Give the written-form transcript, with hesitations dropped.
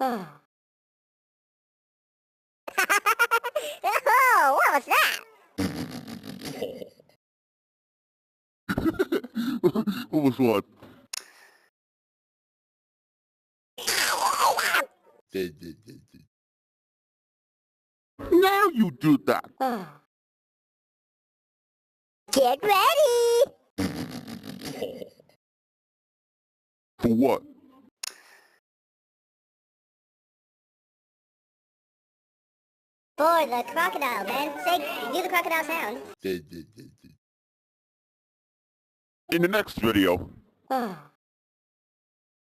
Oh, what was that? What was what? Now you do that. Get ready! For what? For the crocodile, man. Say, do the crocodile sound. In the next video.